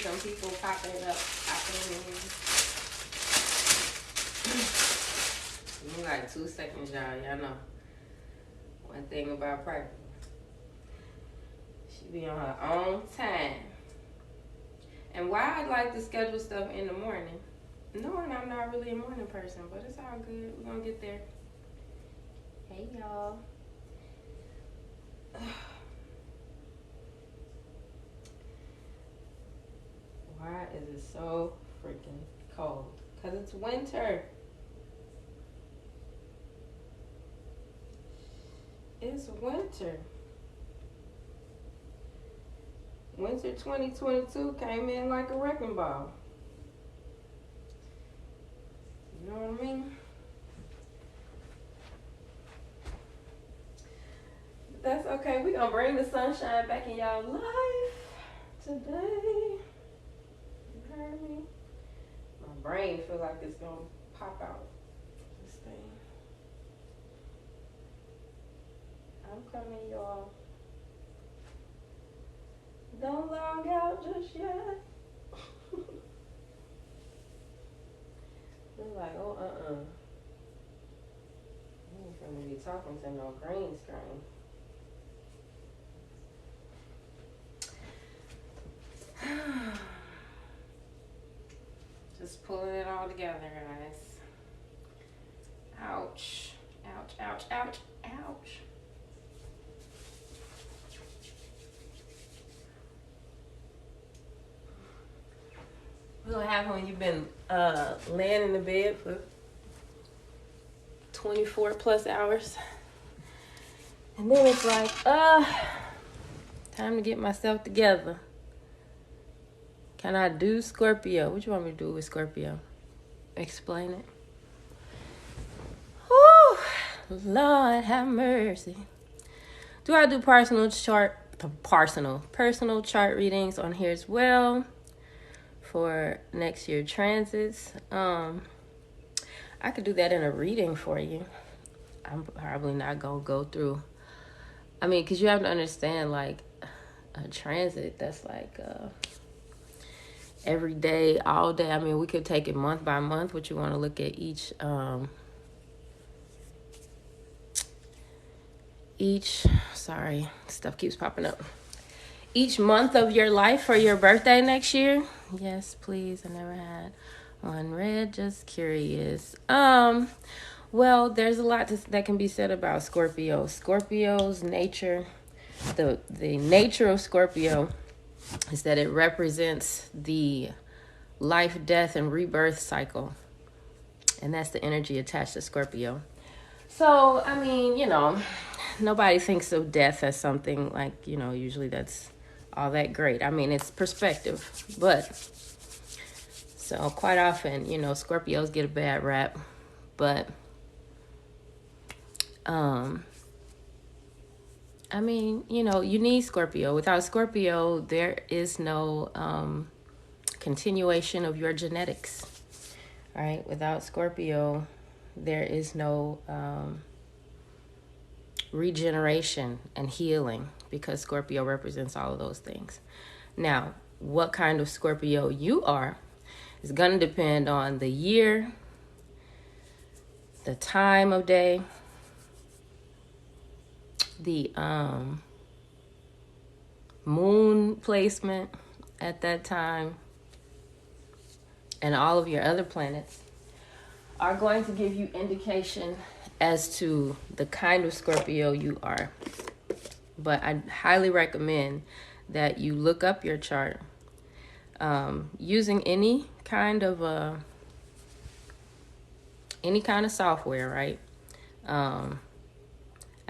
some people popping in. Give me like 2 seconds, y'all. Y'all know. One thing about Practical. She be on her own time. And why I like to schedule stuff in the morning, knowing I'm not really a morning person, but it's all good. We're going to get there. Hey, y'all. Why is it so freaking cold? Because it's winter. It's winter. Winter 2022 came in like a wrecking ball. You know what I mean? But that's okay. We're going to bring the sunshine back in y'all life today. You heard me? My brain feel like it's going to pop out. This thing. I'm coming, y'all. Don't log out just yet. They're like, oh, I ain't gonna be talking to no green screen. Just pulling it all together, guys. Ouch. Ouch, ouch, ouch, ouch. What's gonna happen when you've been laying in the bed for 24 plus hours? And then it's like, time to get myself together. Can I do Scorpio? What you want me to do with Scorpio? Explain it. Whew, Lord have mercy. Do I do personal chart readings on here as well for next year transits? I could do that in a reading for you. I'm probably not gonna go through. I mean, because you have to understand, like, a transit that's like every day, all day. I mean, we could take it month by month. What you want to look at sorry, stuff keeps popping up. Each month of your life for your birthday next year. Yes, please. I never had one read. Just curious. Well, there's a lot that can be said about Scorpio. Scorpio's nature, the nature of Scorpio is that it represents the life, death, and rebirth cycle. And that's the energy attached to Scorpio. So, I mean, nobody thinks of death as something like, usually that's all that great. I mean, it's perspective. But, so quite often, Scorpios get a bad rap. But, I mean, you need Scorpio. Without Scorpio, there is no continuation of your genetics. All right? Without Scorpio, there is no regeneration and healing, because Scorpio represents all of those things. Now, what kind of Scorpio you are is going to depend on the year, the time of day, the moon placement at that time, and all of your other planets are going to give you indication as to the kind of Scorpio you are. But I highly recommend that you look up your chart using any kind of software, right? I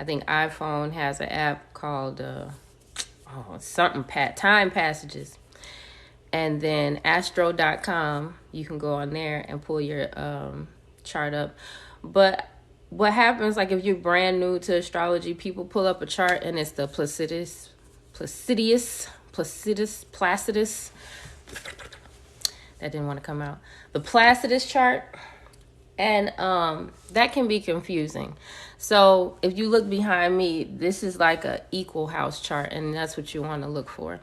think iPhone has an app called Time Passages. And then astro.com, you can go on there and pull your chart up. But what happens, like if you're brand new to astrology, people pull up a chart and it's the Placidus. That didn't want to come out. The Placidus chart. And that can be confusing. So if you look behind me, this is like a equal house chart, and that's what you want to look for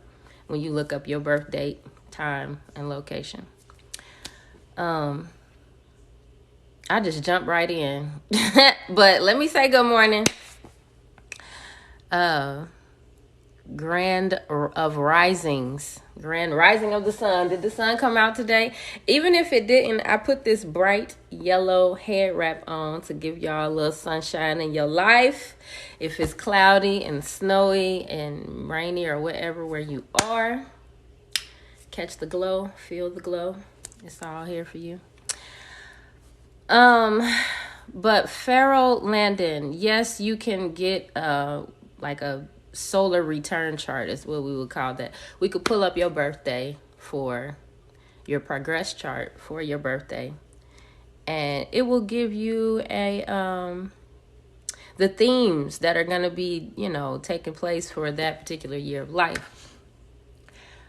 when you look up your birth date time, and location. I just jumped right in. But let me say good morning. Grand rising of the sun. Did the sun come out today? Even if it didn't, I put this bright yellow head wrap on to give y'all a little sunshine in your life. If it's cloudy and snowy and rainy or whatever where you are, catch the glow, feel the glow. It's all here for you. But Pharaoh Landon, yes, you can get like a solar return chart is what we would call that. We could pull up your birthday for your progress chart for your birthday, and it will give you the themes that are going to be, taking place for that particular year of life.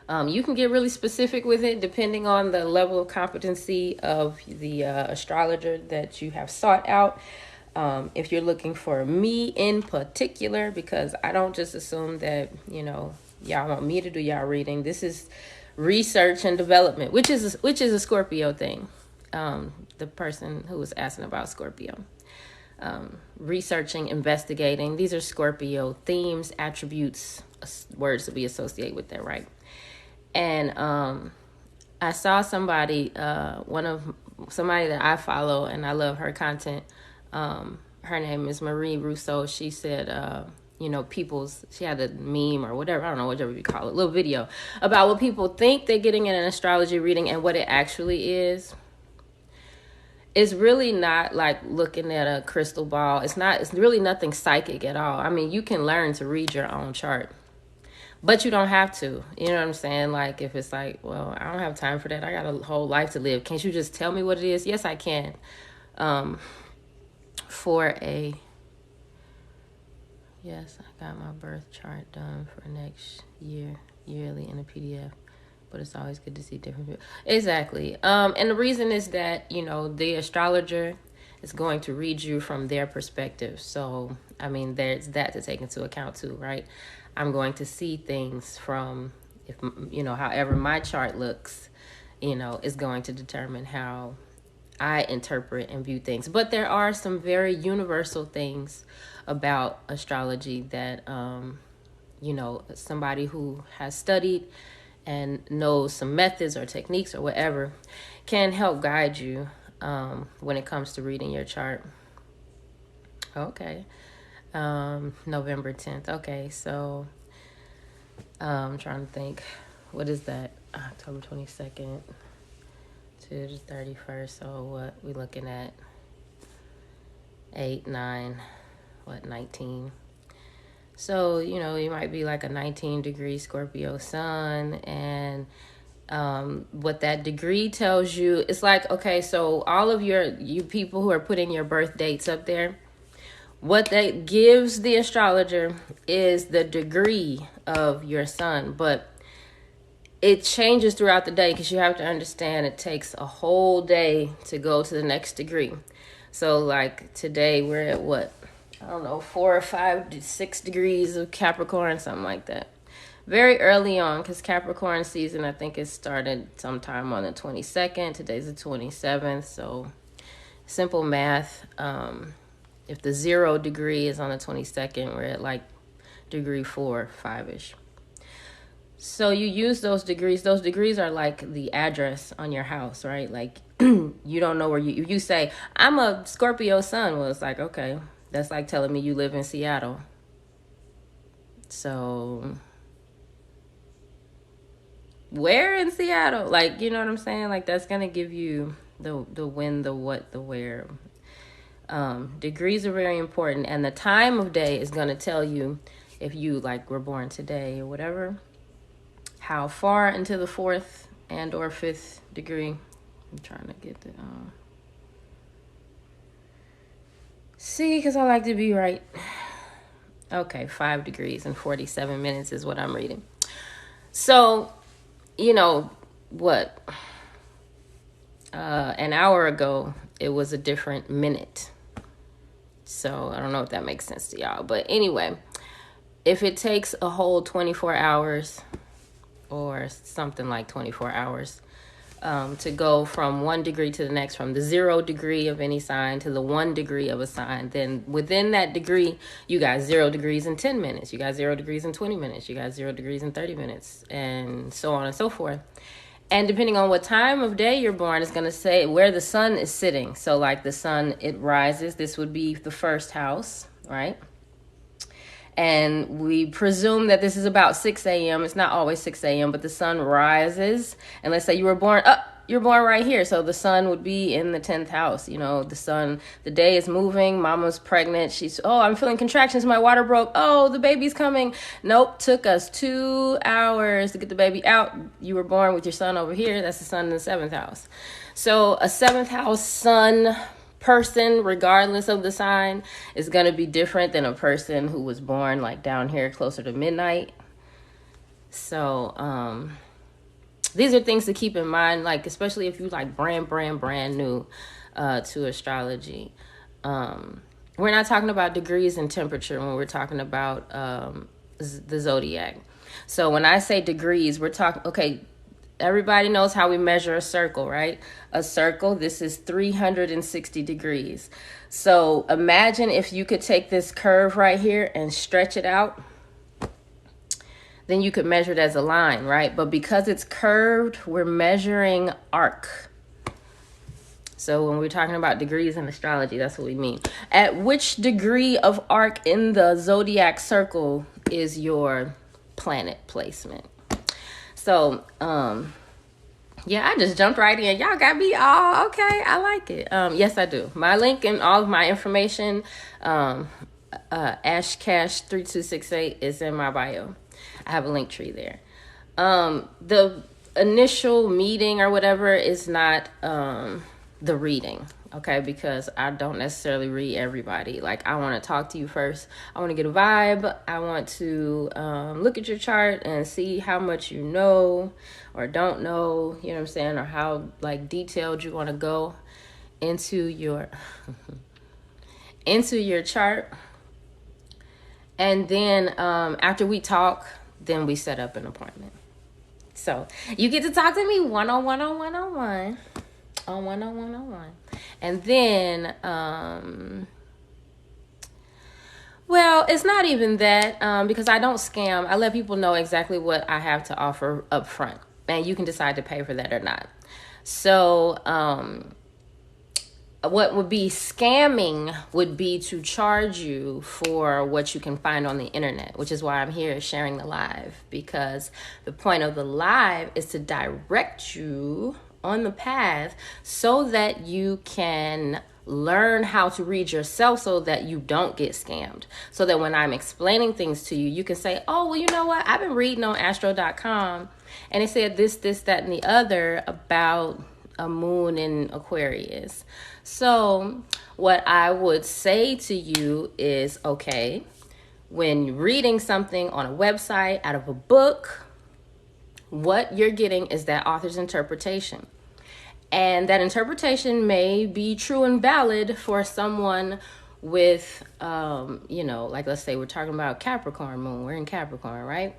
You can get really specific with it depending on the level of competency of the astrologer that you have sought out. If you're looking for me in particular, because I don't just assume that, y'all want me to do y'all reading. This is research and development, which is a Scorpio thing. The person who was asking about Scorpio. Researching, investigating. These are Scorpio themes, attributes, words that we associate with that, right? And I saw somebody that I follow, and I love her content. Her name is Marie Rousseau. She said, she had a meme or whatever, I don't know, whatever you call it, little video about what people think they're getting in an astrology reading and what it actually is. It's really not like looking at a crystal ball. It's really nothing psychic at all. I mean, you can learn to read your own chart, but you don't have to. You know what I'm saying? Like, if it's like, well, I don't have time for that. I got a whole life to live. Can't you just tell me what it is? Yes, I can. Yes, I got my birth chart done for next year, yearly in a PDF. But it's always good to see different people. Exactly. And the reason is that, the astrologer is going to read you from their perspective. So, I mean, there's that to take into account too, right? I'm going to see things from, however my chart looks, is going to determine how I interpret and view things. But there are some very universal things about astrology that, somebody who has studied and knows some methods or techniques or whatever can help guide you when it comes to reading your chart. Okay. November 10th. Okay, so I'm trying to think. What is that? October 22nd to the 31st. So what we looking at? 8, 9, 19. So, you might be like a 19-degree Scorpio sun, and what that degree tells you, it's like, okay, so all of you people who are putting your birth dates up there, what that gives the astrologer is the degree of your sun, but it changes throughout the day because you have to understand it takes a whole day to go to the next degree. So like today we're at what? I don't know, 4 or 5 to 6 degrees of Capricorn, something like that. Very early on, because Capricorn season, I think it started sometime on the 22nd. Today's the 27th, so simple math. If the 0 degree is on the 22nd, we're at like degree 4, 5-ish. So you use those degrees. Those degrees are like the address on your house, right? Like you don't know where you say, I'm a Scorpio sun. Well, it's like, okay. That's like telling me you live in Seattle. So, where in Seattle? Like, you know what I'm saying? Like, that's going to give you the when, the what, the where. Degrees are very important. And the time of day is going to tell you if you, like, were born today or whatever. How far into the 4th and or 5th degree. I'm trying to get the... See, because I like to be right. Okay, 5 degrees and 47 minutes is what I'm reading. So, what? An hour ago, it was a different minute. So, I don't know if that makes sense to y'all. But anyway, if it takes a whole 24 hours or something like 24 hours. To go from 1 degree to the next, from the 0 degree of any sign to the 1 degree of a sign. Then within that degree, you got 0 degrees in 10 minutes. You got 0 degrees in 20 minutes. You got 0 degrees in 30 minutes, and so on and so forth. And depending on what time of day you're born, it's going to say where the sun is sitting. So like the sun, it rises. This would be the first house, right? And we presume that this is about 6 a.m. It's not always 6 a.m., but the sun rises. And let's say you were born, you're born right here. So the sun would be in the 10th house. You know, the sun, the day is moving. Mama's pregnant. She's, I'm feeling contractions. My water broke. Oh, the baby's coming. Nope. Took us 2 hours to get the baby out. You were born with your sun over here. That's the sun in the 7th house. So a 7th house sun person, regardless of the sign, is going to be different than a person who was born like down here closer to midnight. So these are things to keep in mind, like especially if you like brand new to astrology. We're not talking about degrees and temperature when we're talking about the zodiac. So when I say degrees, we're talking, okay, everybody knows how we measure a circle, right? A circle, this is 360 degrees. So imagine if you could take this curve right here and stretch it out. Then you could measure it as a line, right? But because it's curved, we're measuring arc. So when we're talking about degrees in astrology, that's what we mean. At which degree of arc in the zodiac circle is your planet placement? So, yeah, I just jumped right in. Y'all got me all okay. I like it. Yes, I do. My link and all of my information, Ashcash3268 is in my bio. I have a link tree there. The initial meeting or whatever is not the reading, okay? Because I don't necessarily read everybody. Like, I want to talk to you first. I want to get a vibe. I want to look at your chart and see how much you know or don't know, you know what I'm saying, or how like detailed you want to go into your chart. And then after we talk, then we set up an appointment. So you get to talk to me one-on-one. And then, well, it's not even that, because I don't scam. I let people know exactly what I have to offer up front, and you can decide to pay for that or not. So, what would be scamming would be to charge you for what you can find on the internet, which is why I'm here sharing the live, because the point of the live is to direct you on the path so that you can learn how to read yourself so that you don't get scammed. So that when I'm explaining things to you, you can say, oh, well, you know what? I've been reading on astro.com and it said this, that, and the other about a moon in Aquarius. So what I would say to you is, okay, when reading something on a website, out of a book, what you're getting is that author's interpretation. And that interpretation may be true and valid for someone with, like let's say we're talking about Capricorn moon. We're in Capricorn, right?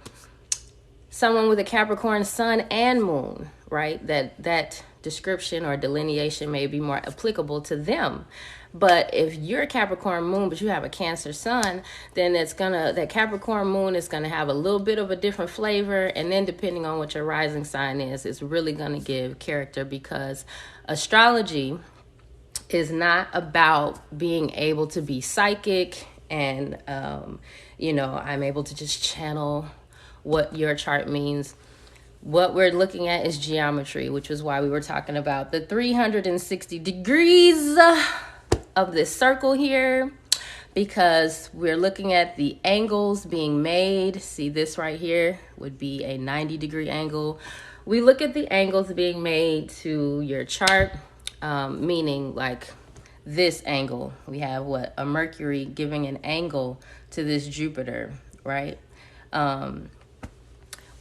Someone with a Capricorn sun and moon, right? That description or delineation may be more applicable to them. But if you're a Capricorn moon, but you have a Cancer sun, then that Capricorn moon is gonna have a little bit of a different flavor. And then depending on what your rising sign is, it's really gonna give character, because astrology is not about being able to be psychic and, I'm able to just channel what your chart means. What we're looking at is geometry, which is why we were talking about the 360 degrees of this circle here, because we're looking at the angles being made. See, this right here would be a 90-degree angle. We look at the angles being made to your chart, meaning like this angle. We have a Mercury giving an angle to this Jupiter, right?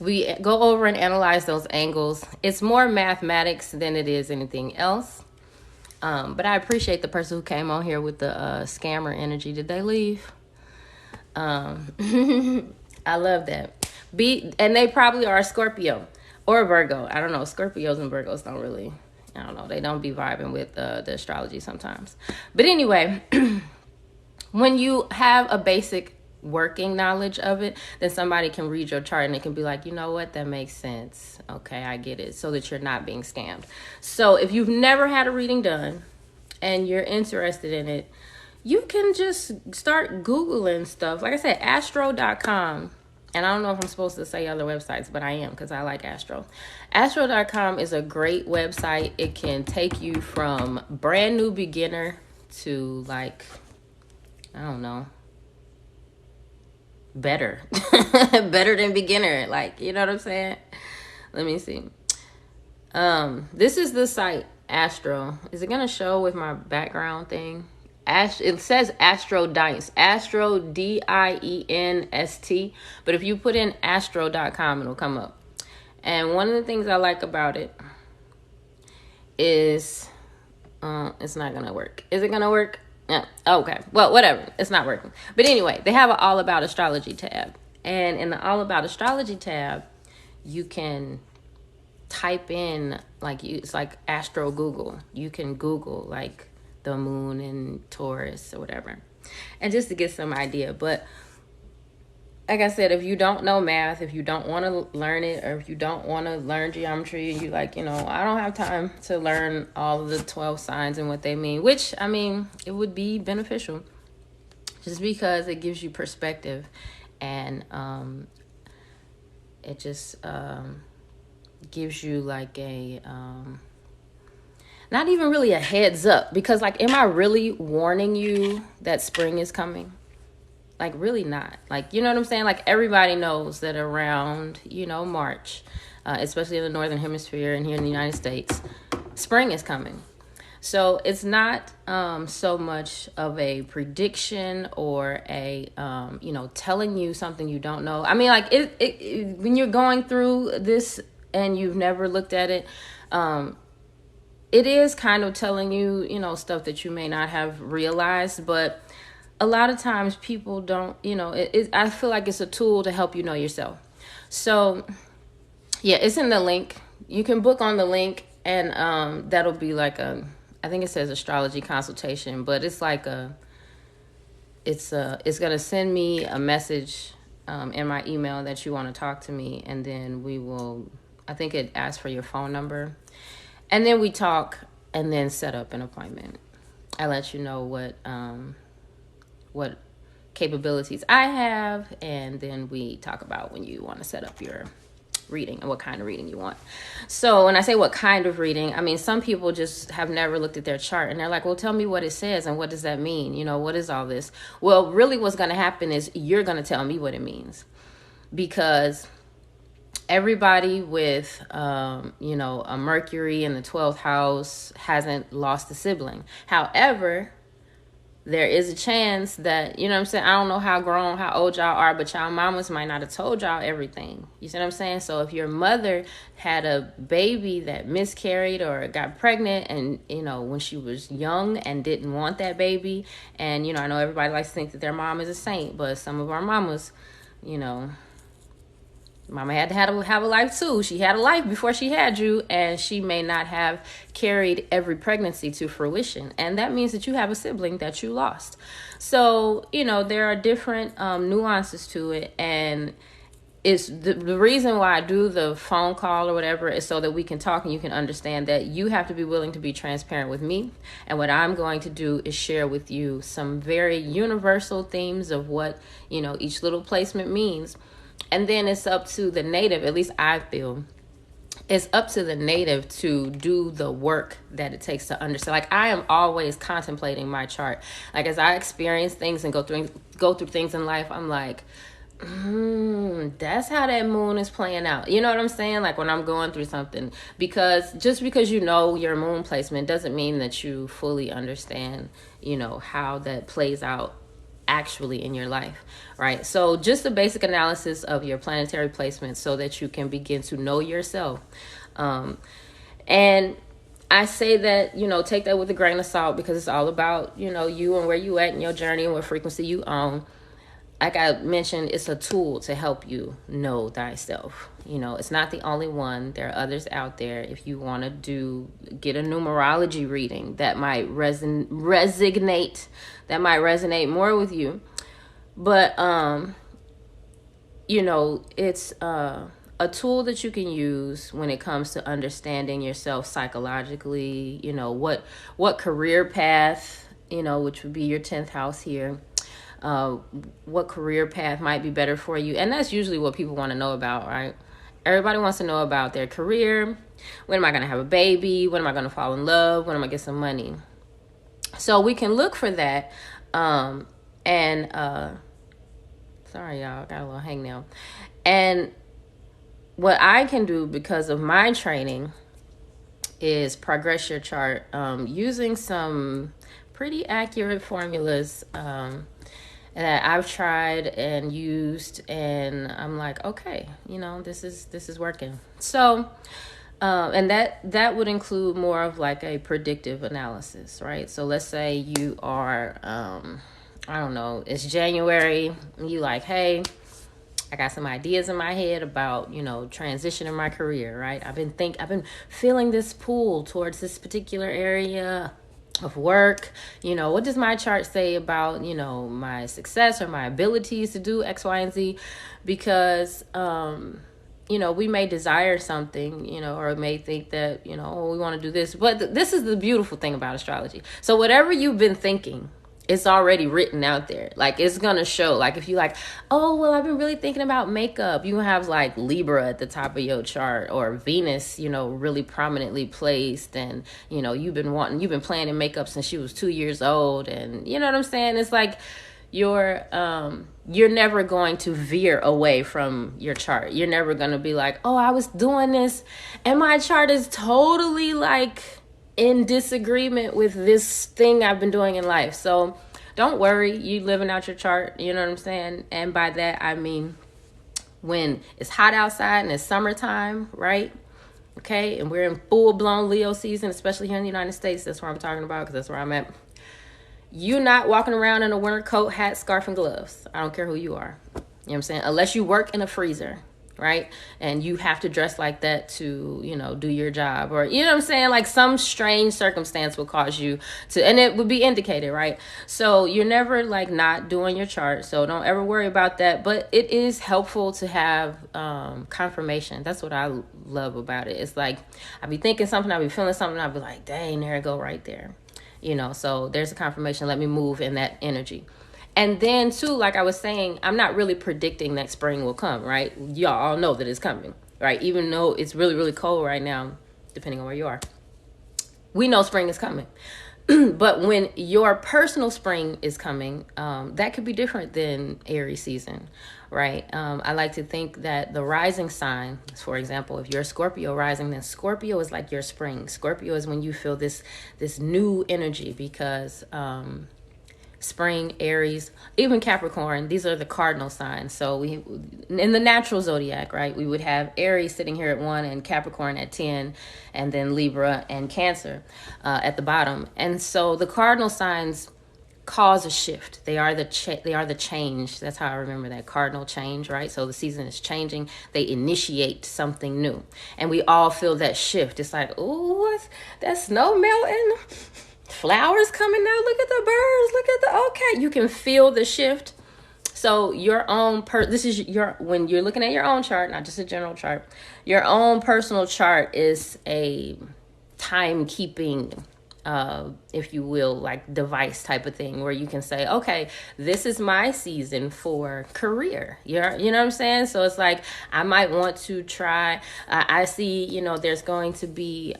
We go over and analyze those angles. It's more mathematics than it is anything else. But I appreciate the person who came on here with the scammer energy. Did they leave? I love that. And they probably are a Scorpio or a Virgo. I don't know. Scorpios and Virgos don't really, I don't know. They don't be vibing with the astrology sometimes. But anyway, when you have a basic working knowledge of it, then somebody can read your chart and it can be like, you know what, that makes sense. Okay, I get it. So that you're not being scammed. So if you've never had a reading done and you're interested in it, you can just start Googling stuff. Like I said, astro.com. And I don't know if I'm supposed to say other websites, but I am because I like Astro. Astro.com is a great website. It can take you from brand new beginner to like, I don't know, better. Better than beginner. Like, you know what I'm saying? Let me see. This is the site, Astro. Is it going to show with my background thing? It says Astro Dienst. Astro, Dienst. But if you put in astro.com, it'll come up. And one of the things I like about it is, it's not going to work. Is it going to work? Yeah. Okay. Well, whatever. It's not working. But anyway, they have an All About Astrology tab. And in the All About Astrology tab, you can type in, it's like Astro Google. You can Google, like, the moon and Taurus or whatever. And just to get some idea. But like I said, if you don't know math, if you don't want to learn it, or if you don't want to learn geometry, and you like, I don't have time to learn all of the 12 signs and what they mean, which, I mean, it would be beneficial just because it gives you perspective and it just gives you like a not even really a heads up, because like, am I really warning you that spring is coming? Like, really not. Like, you know what I'm saying? Like, everybody knows that around, March, especially in the Northern Hemisphere and here in the United States, spring is coming. So it's not so much of a prediction or a, telling you something you don't know. I mean, like, when you're going through this and you've never looked at it, it is kind of telling you, stuff that you may not have realized. But a lot of times people don't, I feel like it's a tool to help you know yourself. So, yeah, it's in the link. You can book on the link, and that'll be like I think it says astrology consultation, but it's like it's going to send me a message in my email that you want to talk to me, and then I think it asks for your phone number. And then we talk and then set up an appointment. I let you know what capabilities I have, and then we talk about when you want to set up your reading and what kind of reading you want. So when I say what kind of reading, I mean, some people just have never looked at their chart and they're like, well, tell me what it says and what does that mean? What is all this? Well, really what's going to happen is you're going to tell me what it means, because everybody with, a Mercury in the 12th house hasn't lost a sibling. However, there is a chance that, you know what I'm saying? I don't know how old y'all are, but y'all mamas might not have told y'all everything. You see what I'm saying? So if your mother had a baby that miscarried or got pregnant and, when she was young and didn't want that baby, and, I know everybody likes to think that their mom is a saint, but some of our mamas, Mama had to have a life too. She had a life before she had you, and she may not have carried every pregnancy to fruition. And that means that you have a sibling that you lost. So, there are different nuances to it. And it's the reason why I do the phone call or whatever is so that we can talk and you can understand that you have to be willing to be transparent with me. And what I'm going to do is share with you some very universal themes of what, each little placement means. And then it's up to the native, at least I feel, it's up to the native to do the work that it takes to understand. Like, I am always contemplating my chart. Like, as I experience things and go through things in life, I'm like, that's how that moon is playing out. You know what I'm saying? Like, when I'm going through something, because just because you know your moon placement doesn't mean that you fully understand, how that plays out actually in your life, right? So just a basic analysis of your planetary placement so that you can begin to know yourself. And I say that, take that with a grain of salt, because it's all about, you and where you at in your journey and what frequency you own. like I mentioned, it's a tool to help you know thyself. It's not the only one. There are others out there. If you want to get a numerology reading, that might resonate more with you. But it's a tool that you can use when it comes to understanding yourself psychologically. What career path, which would be your 10th house here. What career path might be better for you. And that's usually what people want to know about, right? Everybody wants to know about their career. When am I going to have a baby? When am I going to fall in love? When am I going to get some money? So we can look for that. Sorry, y'all, got a little hangnail. And what I can do because of my training is progress your chart using some pretty accurate formulas that I've tried and used, and I'm like, okay, this is working. So, and that would include more of like a predictive analysis, right? So let's say you are, I don't know, it's January, and you like, hey, I got some ideas in my head about, transition in my career, right? I've been feeling this pull towards this particular area of work. What does my chart say about, my success or my abilities to do X, Y, and Z? Because, we may desire something, or may think that, we want to do this. But this is the beautiful thing about astrology. So whatever you've been thinking, it's already written out there. Like, it's going to show. Like, if you like, oh, well, I've been really thinking about makeup. You have like Libra at the top of your chart, or Venus, really prominently placed. And, you've been planning makeup since she was 2 years old. And you know what I'm saying? It's like you're never going to veer away from your chart. You're never going to be like, oh, I was doing this and my chart is totally like in disagreement with this thing I've been doing in life. So don't worry, you living out your chart, you know what I'm saying? And by that, I mean, when it's hot outside and it's summertime, right? Okay, and we're in full-blown Leo season, especially here in the United States. That's where I'm talking about, because that's where I'm at. You're not walking around in a winter coat, hat, scarf, and gloves. I don't care who you are. You know what I'm saying? Unless you work in a freezer, right? And you have to dress like that to, do your job, or, you know what I'm saying? Like some strange circumstance will cause you to, and it would be indicated, right? So you're never like not doing your chart. So don't ever worry about that. But it is helpful to have confirmation. That's what I love about it. It's like, I'll be thinking something, I'll be feeling something, I'll be like, dang, there it go right there. So there's a confirmation. Let me move in that energy. And then, too, like I was saying, I'm not really predicting that spring will come, right? Y'all all know that it's coming, right? Even though it's really, really cold right now, depending on where you are. We know spring is coming. But when your personal spring is coming, that could be different than Aries season, right? I like to think that the rising sign, for example, if you're a Scorpio rising, then Scorpio is like your spring. Scorpio is when you feel this new energy, because spring, Aries, even Capricorn, these are the cardinal signs. So we, in the natural zodiac, right, we would have Aries sitting here at 1 and Capricorn at 10, and then Libra and Cancer at the bottom. And so the cardinal signs cause a shift. They are the change. That's how I remember that, cardinal change, right? So the season is changing. They initiate something new, and we all feel that shift. It's like, oh, that snow melting, flowers coming out, look at the birds, okay, you can feel the shift. So your own this is when you're looking at your own chart, not just a general chart, your own personal chart is a timekeeping, if you will, like device type of thing, where you can say, okay, this is my season for career. You know what I'm saying? So it's like, I might want to try, I see, there's going to be,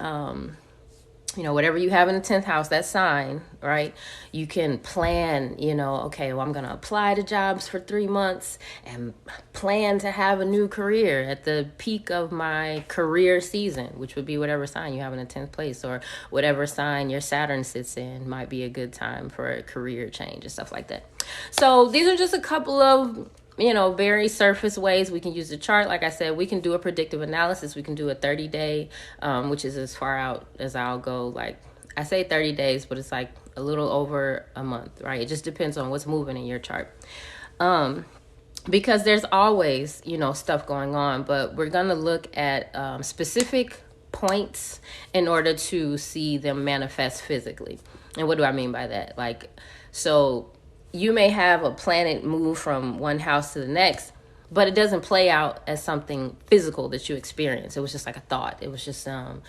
whatever you have in the 10th house, that sign, right? You can plan, okay, well, I'm going to apply to jobs for 3 months and plan to have a new career at the peak of my career season, which would be whatever sign you have in the 10th place, or whatever sign your Saturn sits in might be a good time for a career change and stuff like that. So these are just a couple of very surface ways we can use the chart. Like I said, we can do a predictive analysis. We can do a 30-day, which is as far out as I'll go. Like I say 30 days, but it's like a little over a month, right? It just depends on what's moving in your chart. Because there's always, stuff going on, but we're going to look at specific points in order to see them manifest physically. And what do I mean by that? Like, so you may have a planet move from one house to the next, but it doesn't play out as something physical that you experience. It was just like a thought. It was just, a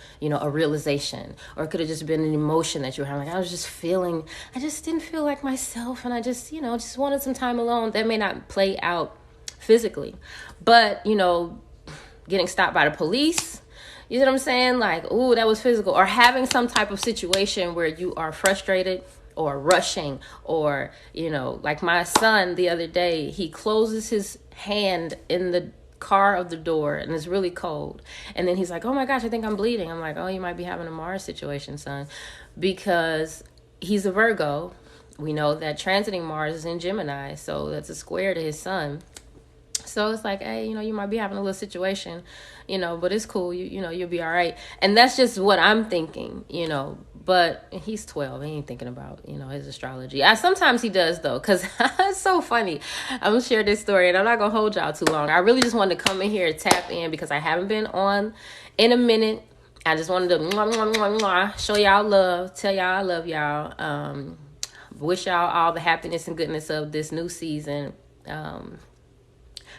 realization, or it could have just been an emotion that you were having. Like, I just didn't feel like myself, and I just wanted some time alone. That may not play out physically, but getting stopped by the police, you know what I'm saying? Like, ooh, that was physical. Or having some type of situation where you are frustrated or rushing, or, like my son the other day, he closes his hand in the car of the door and it's really cold. And then he's like, oh my gosh, I think I'm bleeding. I'm like, oh, you might be having a Mars situation, son. Because he's a Virgo. We know that transiting Mars is in Gemini, so that's a square to his sun. So it's like, hey, you might be having a little situation, but it's cool. You'll be all right. And that's just what I'm thinking, but he's 12. He ain't thinking about, his astrology. Sometimes he does, though, because it's so funny. I'm going to share this story, and I'm not going to hold y'all too long. I really just wanted to come in here and tap in because I haven't been on in a minute. I just wanted to show y'all love, tell y'all I love y'all, wish y'all all the happiness and goodness of this new season.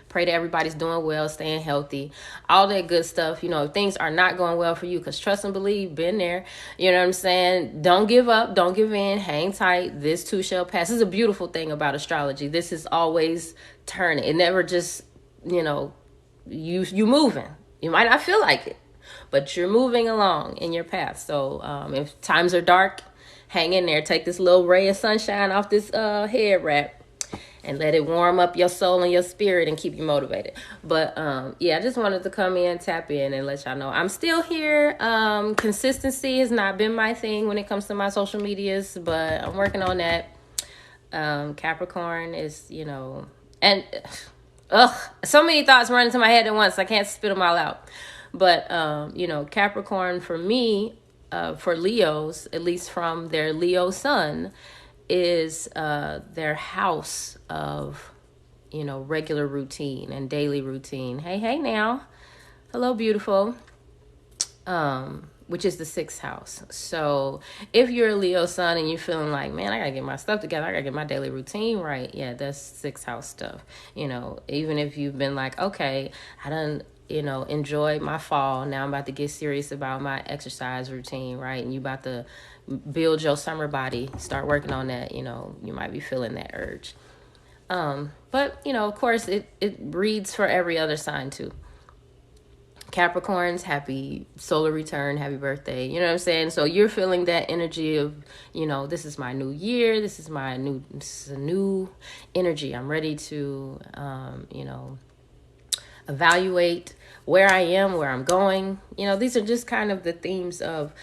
Pray that everybody's doing well, staying healthy, all that good stuff. If things are not going well for you, because trust and believe, been there. You know what I'm saying? Don't give up. Don't give in. Hang tight. This too shall pass. This is a beautiful thing about astrology. This is always turning. It never just, you moving. You might not feel like it, but you're moving along in your path. So if times are dark, hang in there. Take this little ray of sunshine off this head wrap and let it warm up your soul and your spirit and keep you motivated. But I just wanted to come in, tap in, and let y'all know I'm still here. Consistency has not been my thing when it comes to my social medias, but I'm working on that. Capricorn is, and so many thoughts running to my head at once. I can't spit them all out. But, Capricorn for me, for Leos, at least from their Leo sun, is their house of, regular routine and daily routine. Hey now. Hello, beautiful. Which is the 6th house. So if you're a Leo sun and you're feeling like, man, I gotta get my stuff together, I gotta get my daily routine right. Yeah, that's 6th house stuff. Even if you've been like, okay, I done, enjoy my fall. Now I'm about to get serious about my exercise routine, right? And you about to build your summer body, start working on that, you might be feeling that urge. But, of course, it reads for every other sign too. Capricorns, happy solar return, happy birthday. You know what I'm saying? So you're feeling that energy of, this is my new year. This is a new energy. I'm ready to, evaluate where I am, where I'm going. These are just kind of the themes of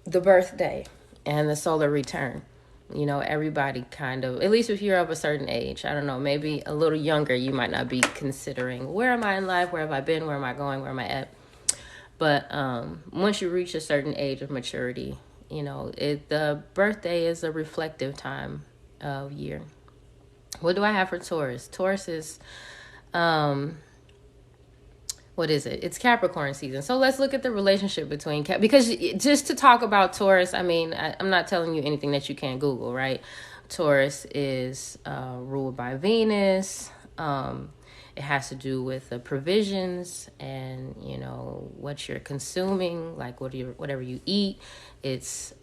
the birthday and the solar return. Everybody kind of, at least if you're of a certain age, I don't know, maybe a little younger, you might not be considering, where am I in life? Where have I been? Where am I going? Where am I at? But once you reach a certain age of maturity, the birthday is a reflective time of year. What do I have for Taurus? Taurus is, what is it? It's Capricorn season. So let's look at the relationship between because just to talk about Taurus, I'm not telling you anything that you can't Google, right? Taurus is ruled by Venus. It has to do with the provisions and, what you're consuming, like whatever you eat. It's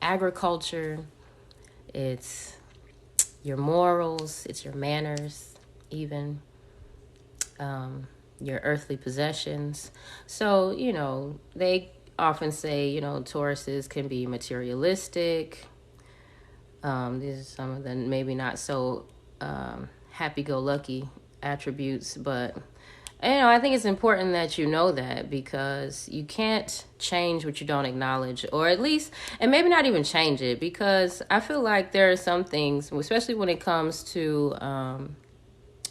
agriculture. It's your morals. It's your manners, even. Your earthly possessions. So, they often say, Tauruses can be materialistic. These are some of the maybe not so happy-go-lucky attributes, but I think it's important that you know that, because you can't change what you don't acknowledge, or at least, and maybe not even change it, because I feel like there are some things, especially when it comes to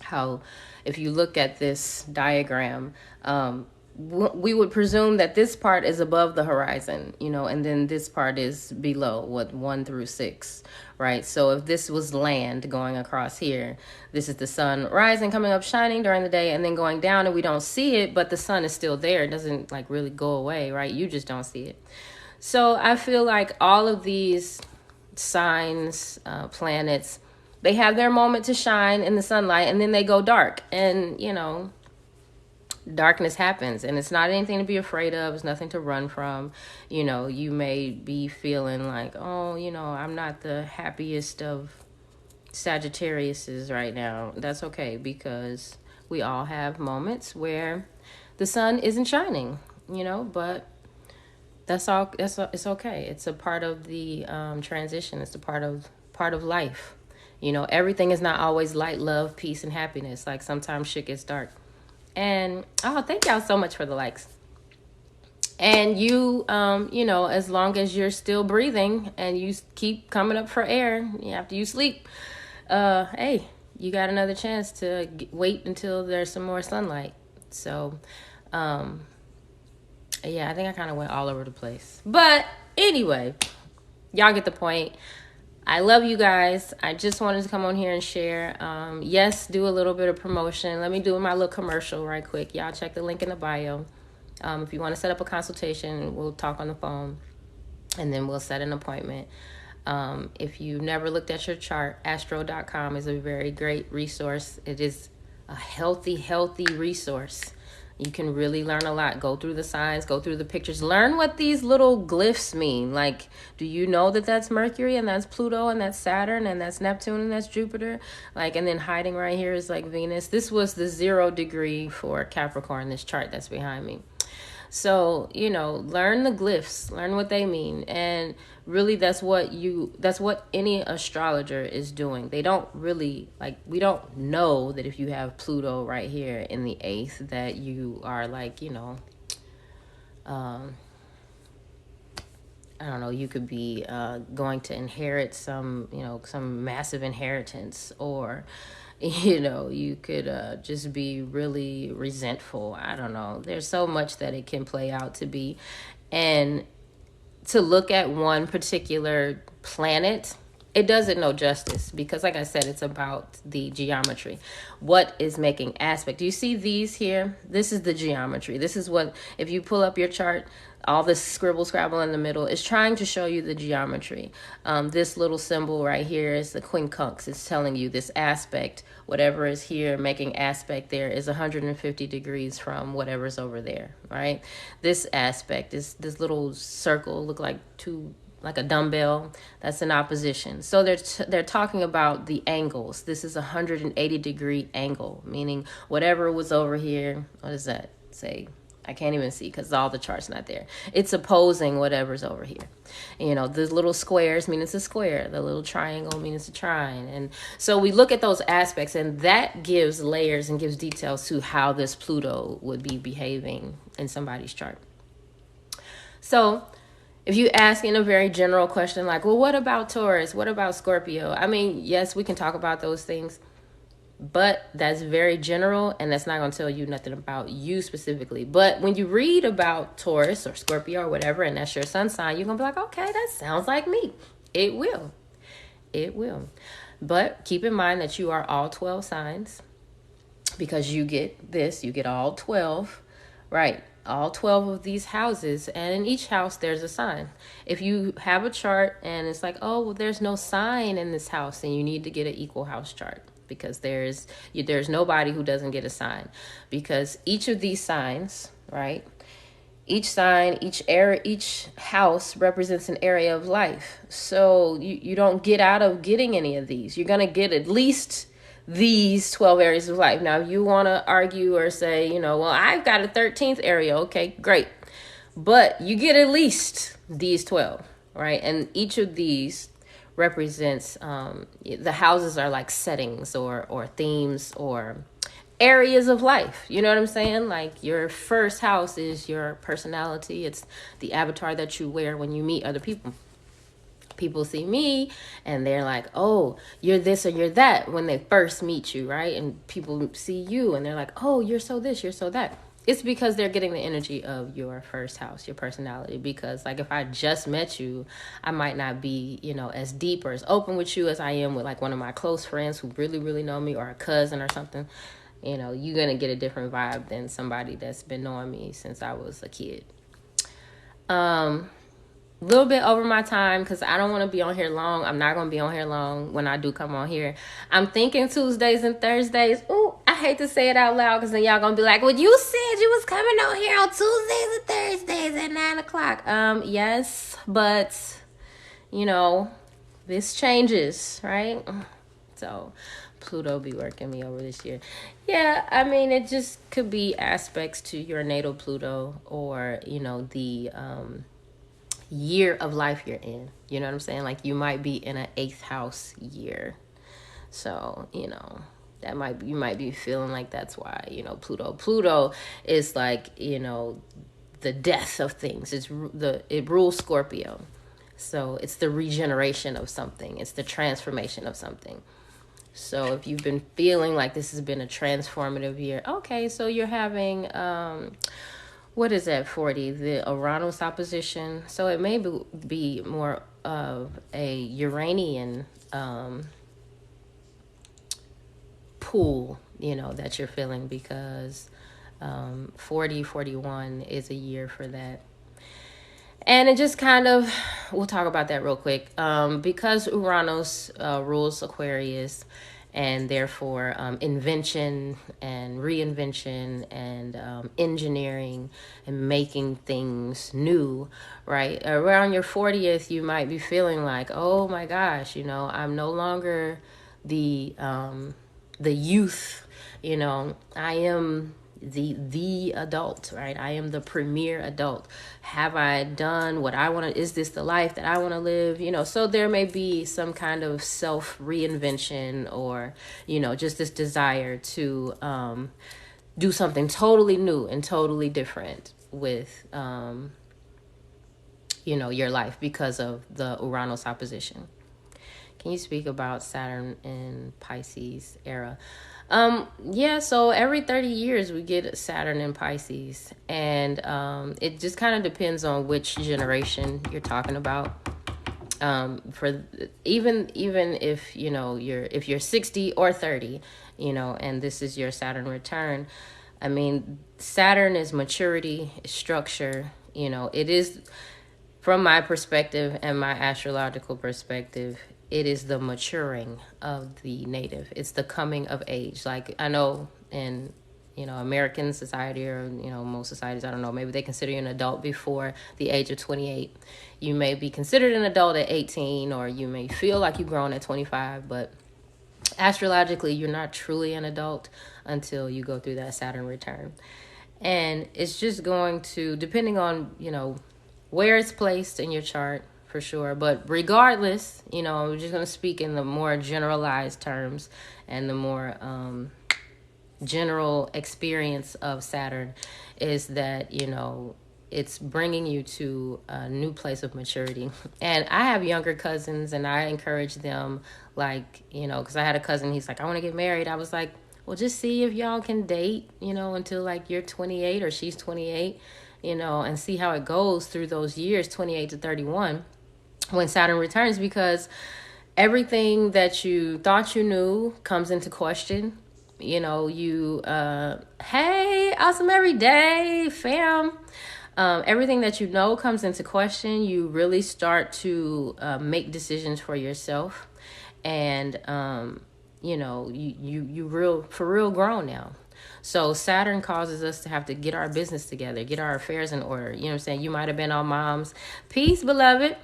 how, if you look at this diagram, we would presume that this part is above the horizon, and then this part is below, what, 1 through 6, right? So if this was land going across here, this is the sun rising, coming up, shining during the day, and then going down, and we don't see it, but the sun is still there. It doesn't like really go away, right? You just don't see it. So I feel like all of these signs, planets, they have their moment to shine in the sunlight, and then they go dark, and darkness happens, and it's not anything to be afraid of. It's nothing to run from. You may be feeling like, oh, I'm not the happiest of Sagittariuses right now. That's okay, because we all have moments where the sun isn't shining, but it's okay. It's a part of the transition. It's a part of life. Everything is not always light, love, peace, and happiness. Like, sometimes shit gets dark. And thank y'all so much for the likes. And you, as long as you're still breathing and you keep coming up for air after you sleep, hey, you got another chance to wait until there's some more sunlight. So, yeah, I think I kind of went all over the place. But anyway, y'all get the point. I love you guys. I just wanted to come on here and share. Yes, do a little bit of promotion. Let me do my little commercial right quick. Y'all check the link in the bio. If you want to set up a consultation, we'll talk on the phone, and then we'll set an appointment. If you've never looked at your chart, astro.com is a very great resource. It is a healthy resource. You can really learn a lot. Go through the signs, go through the pictures, learn what these little glyphs mean. Like, do you know that that's Mercury, and that's Pluto, and that's Saturn, and that's Neptune, and that's Jupiter? Like, and then hiding right here is like Venus. This was the 0 degree for Capricorn, this chart that's behind me. So, learn the glyphs, learn what they mean. And really that's what any astrologer is doing. They don't really, we don't know that if you have Pluto right here in the 8th, that you are I don't know, you could be going to inherit some massive inheritance, or you could just be really resentful. I don't know. There's so much that it can play out to be. And to look at one particular planet, it doesn't know justice, because like I said, it's about the geometry. What is making aspect? Do you see these here? This is the geometry. This is what, if you pull up your chart, all this scrabble in the middle is trying to show you the geometry. This little symbol right here is the quincunx. It's telling you this aspect, whatever is here making aspect there, is 150 degrees from whatever's over there, right? This aspect is this little circle, look like a dumbbell, that's an opposition. So they're talking about the angles. This is a 180 degree angle, meaning whatever was over here, what does that say? I can't even see because all the chart's not there. It's opposing whatever's over here. The little squares mean it's a square. The little triangle mean it's a trine. And so we look at those aspects, and that gives layers and gives details to how this Pluto would be behaving in somebody's chart. So if you ask in a very general question, like, well, what about Taurus? What about Scorpio? I mean, yes, we can talk about those things, but that's very general, and that's not going to tell you nothing about you specifically. But when you read about Taurus or Scorpio or whatever, and that's your sun sign, you're going to be like, okay, that sounds like me. It will. But keep in mind that you are all 12 signs, because you get all 12, right? All 12 of these houses, and in each house there's a sign. If you have a chart and it's like, oh, well, there's no sign in this house, then you need to get an equal house chart, because there's nobody who doesn't get a sign, because each of these signs, right? Each sign, each house represents an area of life. So you don't get out of getting any of these. You're going to get at least these 12 areas of life. Now, if you want to argue or say, well, I've got a 13th area. Okay, great. But you get at least these 12, right? And each of these represents, the houses are like settings or themes or areas of life. You know what I'm saying? Like, your first house is your personality. It's the avatar that you wear when you meet other people. People see me and they're like, oh, you're this or you're that when they first meet you, right? And people see you and they're like, oh, you're so this, you're so that. it's because they're getting the energy of your first house, your personality. Because like if I just met you, I might not be, as deep or as open with you as I am with like one of my close friends who really, really know me, or a cousin or something. You're gonna get a different vibe than somebody that's been knowing me since I was a kid. A little bit over my time because I don't want to be on here long. I'm not going to be on here long when I do come on here. I'm thinking Tuesdays and Thursdays. Ooh, I hate to say it out loud because then y'all going to be like, well, you said you was coming on here on Tuesdays and Thursdays at 9 o'clock. Yes, but, this changes, right? So Pluto be working me over this year. Yeah, I mean, it just could be aspects to your natal Pluto, or, the year of life you're in. You know what I'm saying? Like you might be in an 8th house year. So, that you might be feeling like that's why, Pluto is like, the death of things. It rules Scorpio. So it's the regeneration of something. It's the transformation of something. So if you've been feeling like this has been a transformative year, okay, so you're having what is that, 40? The Uranus opposition. So it may be more of a Uranian pull, that you're feeling, because 41 is a year for that. And it just kind of, we'll talk about that real quick. Because Uranus rules Aquarius, and therefore invention and reinvention and engineering and making things new, right? Around your 40th, you might be feeling like, oh my gosh, I'm no longer the youth, I am the adult, right? I am the premier adult. Have I done what I want to? Is this the life that I want to live? So there may be some kind of self reinvention, or just this desire to do something totally new and totally different with your life because of the Uranus opposition. Can you speak about Saturn in Pisces era? Yeah, so every 30 years we get Saturn in Pisces, and it just kind of depends on which generation you're talking about. For even if if you're 60 or 30, and this is your Saturn return, I mean, Saturn is maturity, structure. It is, from my perspective and my astrological perspective, it is the maturing of the native. It's the coming of age. Like I know in, American society, or, most societies, I don't know, maybe they consider you an adult before the age of 28. You may be considered an adult at 18, or you may feel like you've grown at 25, but astrologically, you're not truly an adult until you go through that Saturn return. And it's just going to, depending on, where it's placed in your chart, for sure. But regardless, I'm just going to speak in the more generalized terms and the more general experience of Saturn, is that, it's bringing you to a new place of maturity. And I have younger cousins, and I encourage them, like, because I had a cousin, he's like, I want to get married. I was like, well, just see if y'all can date, until like you're 28 or she's 28, and see how it goes through those years, 28 to 31. When Saturn returns, because everything that you thought you knew comes into question. Hey, awesome every day, fam. Everything that you know comes into question. You really start to make decisions for yourself, and you for real grown now. So Saturn causes us to have to get our business together, get our affairs in order. You know what I'm saying? You might have been on mom's, peace, beloved.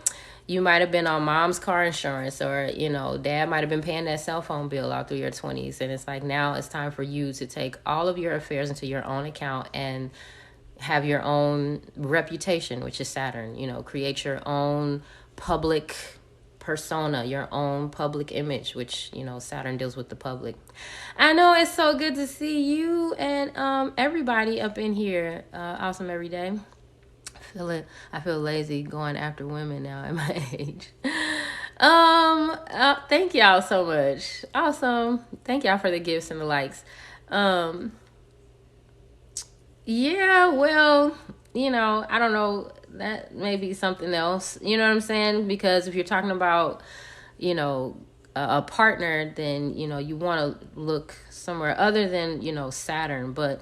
You might have been on mom's car insurance, or, dad might have been paying that cell phone bill all through your 20s. And it's like, now it's time for you to take all of your affairs into your own account and have your own reputation, which is Saturn. Create your own public persona, your own public image, which, Saturn deals with the public. I know, it's so good to see you and everybody up in here. Awesome every day. I feel lazy going after women now at my age. Thank y'all so much. Awesome. Thank y'all for the gifts and the likes. Yeah, well, I don't know. That may be something else. You know what I'm saying? Because if you're talking about, you know, a partner, then, you want to look somewhere other than, Saturn. But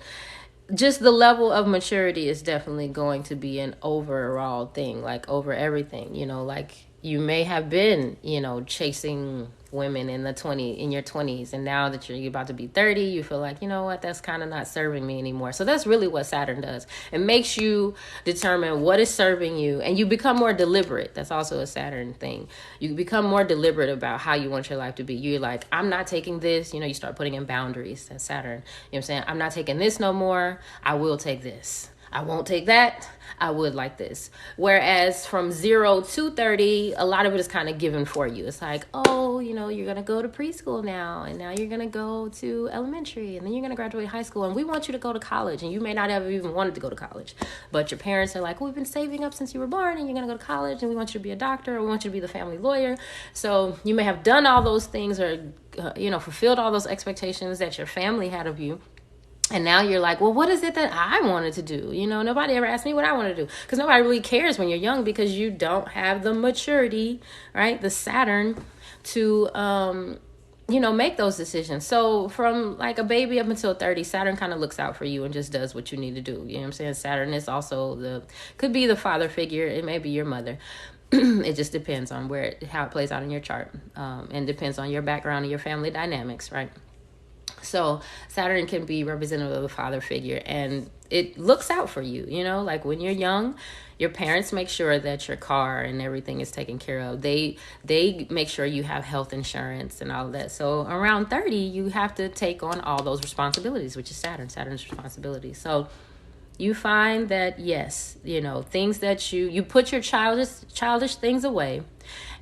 just the level of maturity is definitely going to be an overall thing, like over everything. Like you may have been, chasing women in your 20s, and now that you're about to be 30, you feel like, you know what, that's kind of not serving me anymore. So that's really what Saturn does. It makes you determine what is serving you, and you become more deliberate. That's also a Saturn thing. You become more deliberate about how you want your life to be. You're like, I'm not taking this. You start putting in boundaries. That's Saturn. You know what I'm saying? I'm not taking this no more. I will take this. I won't take that. I would like this. Whereas from 0 to 30, a lot of it is kind of given for you. It's like, oh, you're going to go to preschool now, and now you're going to go to elementary, and then you're going to graduate high school, and we want you to go to college, and you may not have even wanted to go to college, but your parents are like, well, we've been saving up since you were born, and you're going to go to college, and we want you to be a doctor, or we want you to be the family lawyer. So you may have done all those things, or, fulfilled all those expectations that your family had of you. And now you're like, well, what is it that I wanted to do? Nobody ever asked me what I want to do, because nobody really cares when you're young, because you don't have the maturity, right? The Saturn to, make those decisions. So from like a baby up until 30, Saturn kind of looks out for you and just does what you need to do. You know what I'm saying? Saturn is also could be the father figure. It may be your mother. It just depends on how it plays out in your chart, and depends on your background and your family dynamics, right? So Saturn can be representative of the father figure, and it looks out for you, like when you're young, your parents make sure that your car and everything is taken care of. They make sure you have health insurance and all of that. So around 30, you have to take on all those responsibilities, which is Saturn's responsibilities. So you find that, yes, things that you put your childish things away,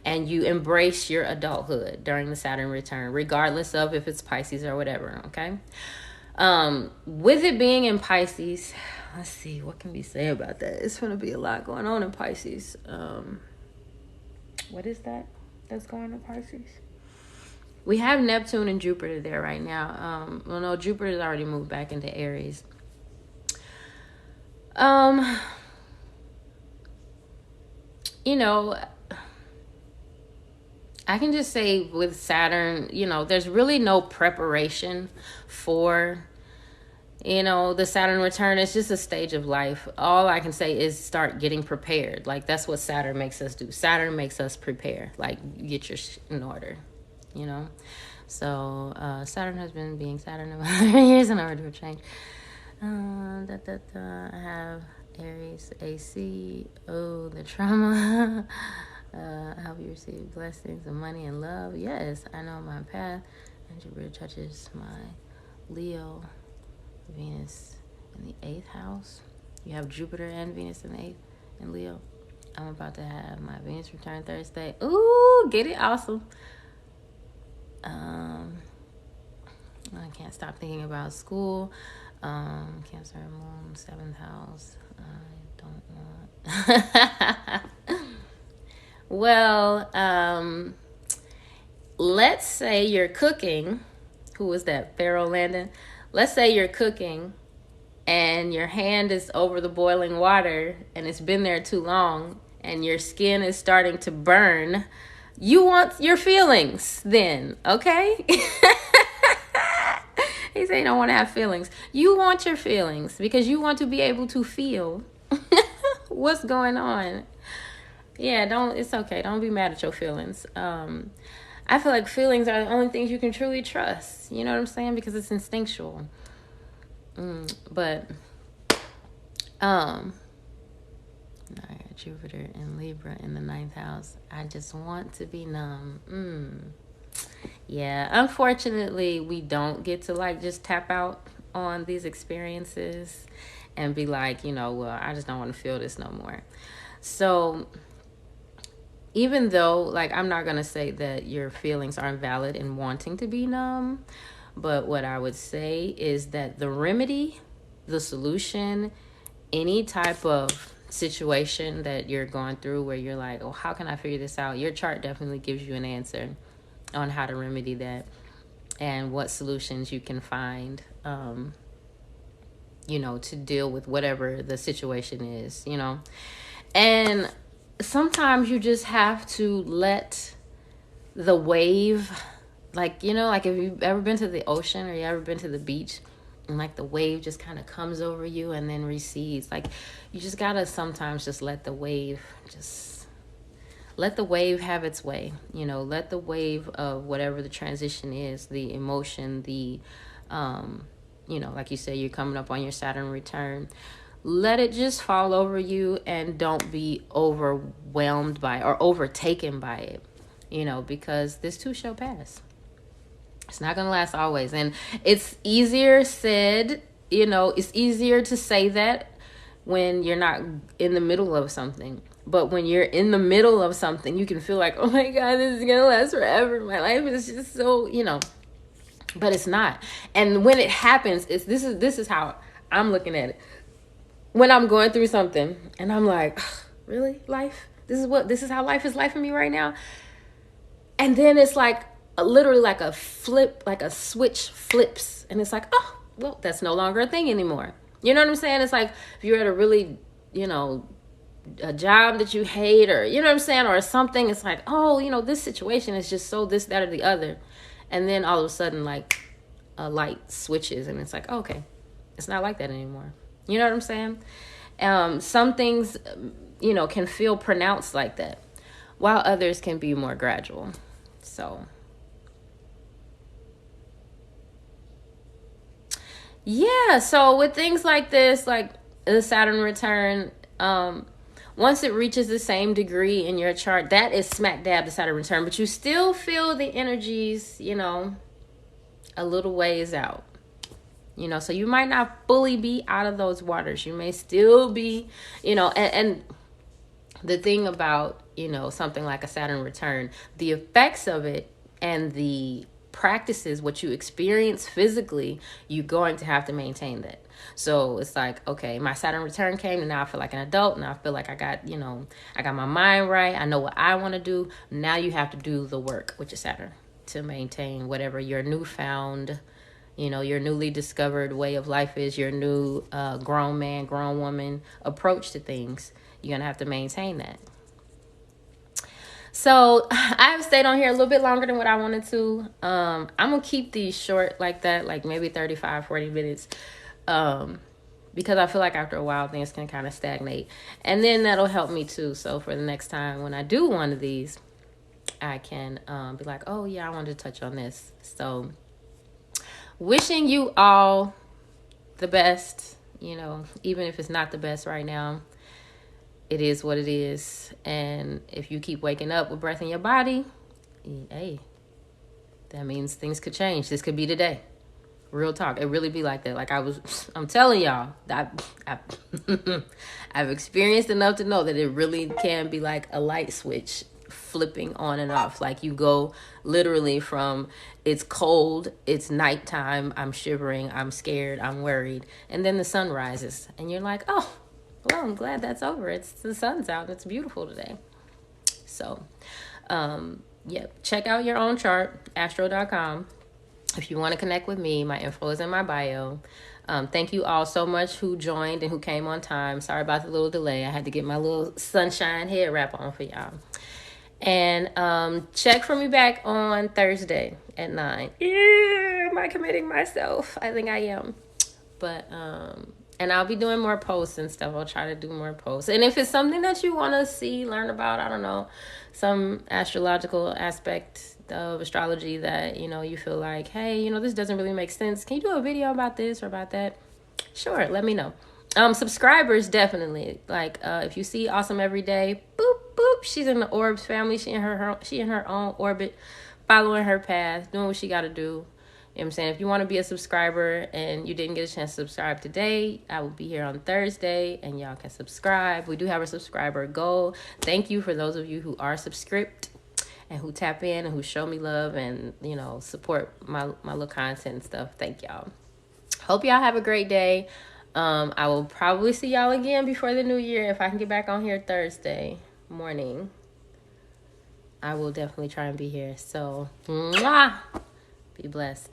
and you embrace your adulthood during the Saturn return, regardless of if it's Pisces or whatever, okay? With it being in Pisces, let's see, what can we say about that? It's going to be a lot going on in Pisces. What is that's going on in Pisces? We have Neptune and Jupiter there right now. Well, no, Jupiter's already moved back into Aries. I can just say with Saturn, there's really no preparation for, the Saturn return. It's just a stage of life. All I can say is start getting prepared. Like, that's what Saturn makes us do. Saturn makes us prepare. Like, get your shit in order, So, Saturn has been being Saturn for years in order to change. I have Aries, AC. Oh, the trauma. I hope you receive blessings of money and love. Yes, I know my path. And Jupiter touches my Leo, Venus in the 8th house. You have Jupiter and Venus in the 8th in Leo. I'm about to have my Venus return Thursday. Ooh, get it? Awesome. I can't stop thinking about school. Cancer Moon, 7th house. I don't want... Well, let's say you're cooking. Who was that? Pharaoh Landon. Let's say you're cooking and your hand is over the boiling water and it's been there too long and your skin is starting to burn. You want your feelings then, okay? He said you don't want to have feelings. You want your feelings because you want to be able to feel what's going on. Yeah, it's okay. Don't be mad at your feelings. I feel like feelings are the only things you can truly trust. You know what I'm saying? Because it's instinctual. But I got Jupiter and Libra in the 9th house. I just want to be numb. Yeah, unfortunately, we don't get to just tap out on these experiences and be like, well, I just don't want to feel this no more. So even though, I'm not going to say that your feelings aren't valid in wanting to be numb, but what I would say is that the remedy, the solution, any type of situation that you're going through where you're like, oh, how can I figure this out? Your chart definitely gives you an answer on how to remedy that and what solutions you can find to deal with whatever the situation is, And sometimes you just have to let the wave, like, like if you've ever been to the ocean or you ever been to the beach, and like the wave just kind of comes over you and then recedes. Like, you just gotta sometimes just let the wave have its way. Let the wave of whatever the transition is, the emotion, the like you say, you're coming up on your Saturn return. Let it just fall over you, and don't be overwhelmed by it or overtaken by it, because this too shall pass. It's not going to last always. And it's easier said, it's easier to say that when you're not in the middle of something. But when you're in the middle of something, you can feel like, oh my God, this is going to last forever. My life is just so, but it's not. And when it happens, this is how I'm looking at it. When I'm going through something and I'm like, really, life? This is how life is life for me right now. And then it's like literally like a flip, like a switch flips, and it's like, oh, well, that's no longer a thing anymore. You know what I'm saying? It's like if you're at a really, a job that you hate, or you know what I'm saying, or something. It's like, oh, this situation is just so this, that, or the other, and then all of a sudden, like a light switches, and it's like, oh, okay, it's not like that anymore. You know what I'm saying? Some things, can feel pronounced like that, while others can be more gradual. So, yeah. So with things like this, like the Saturn return, once it reaches the same degree in your chart, that is smack dab the Saturn return, but you still feel the energies, a little ways out. So you might not fully be out of those waters. You may still be, and the thing about, something like a Saturn return, the effects of it and the practices, what you experience physically, you're going to have to maintain that. So it's like, okay, my Saturn return came, and now I feel like an adult. Now I feel like I got, I got my mind right. I know what I want to do. Now you have to do the work with your Saturn to maintain whatever your newfound, your newly discovered way of life is, your new grown man, grown woman approach to things. You're going to have to maintain that. So I've stayed on here a little bit longer than what I wanted to. I'm going to keep these short like that, like maybe 35, 40 minutes. Because I feel like after a while, things can kind of stagnate. And then that'll help me too. So for the next time when I do one of these, I can be like, oh yeah, I wanted to touch on this. So wishing you all the best, even if it's not the best right now. It is what it is. And if you keep waking up with breath in your body, hey, that means things could change. This could be the day. Real talk. It really be like that. Like I'm telling y'all, I've experienced enough to know that it really can be like a light switch flipping on and off. Like you go literally from it's cold, it's nighttime, I'm shivering, I'm scared, I'm worried, and then the sun rises and you're like, oh, well, I'm glad that's over. The sun's out. It's beautiful today. So, check out your own chart, astro.com. If you want to connect with me, my info is in my bio. Thank you all so much who joined and who came on time. Sorry about the little delay. I had to get my little sunshine head wrap on for y'all. And check for me back on Thursday at 9. Am I committing myself? I think I am. But, and I'll be doing more posts and stuff. I'll try to do more posts. And if it's something that you want to see, learn about, I don't know, some astrological aspect of astrology that, you feel like, hey, this doesn't really make sense. Can you do a video about this or about that? Sure, let me know. Subscribers, definitely. Like, if you see Awesome Every Day, boop, boop, she's in the Orbs family. She in her own orbit, following her path, doing what she got to do. You know what I'm saying? If you want to be a subscriber and you didn't get a chance to subscribe today, I will be here on Thursday and y'all can subscribe. We do have a subscriber goal. Thank you for those of you who are subscribed and who tap in and who show me love and, support my little content and stuff. Thank y'all. Hope y'all have a great day. I will probably see y'all again before the new year. If I can get back on here Thursday morning, I will definitely try and be here. So, mwah! Be blessed.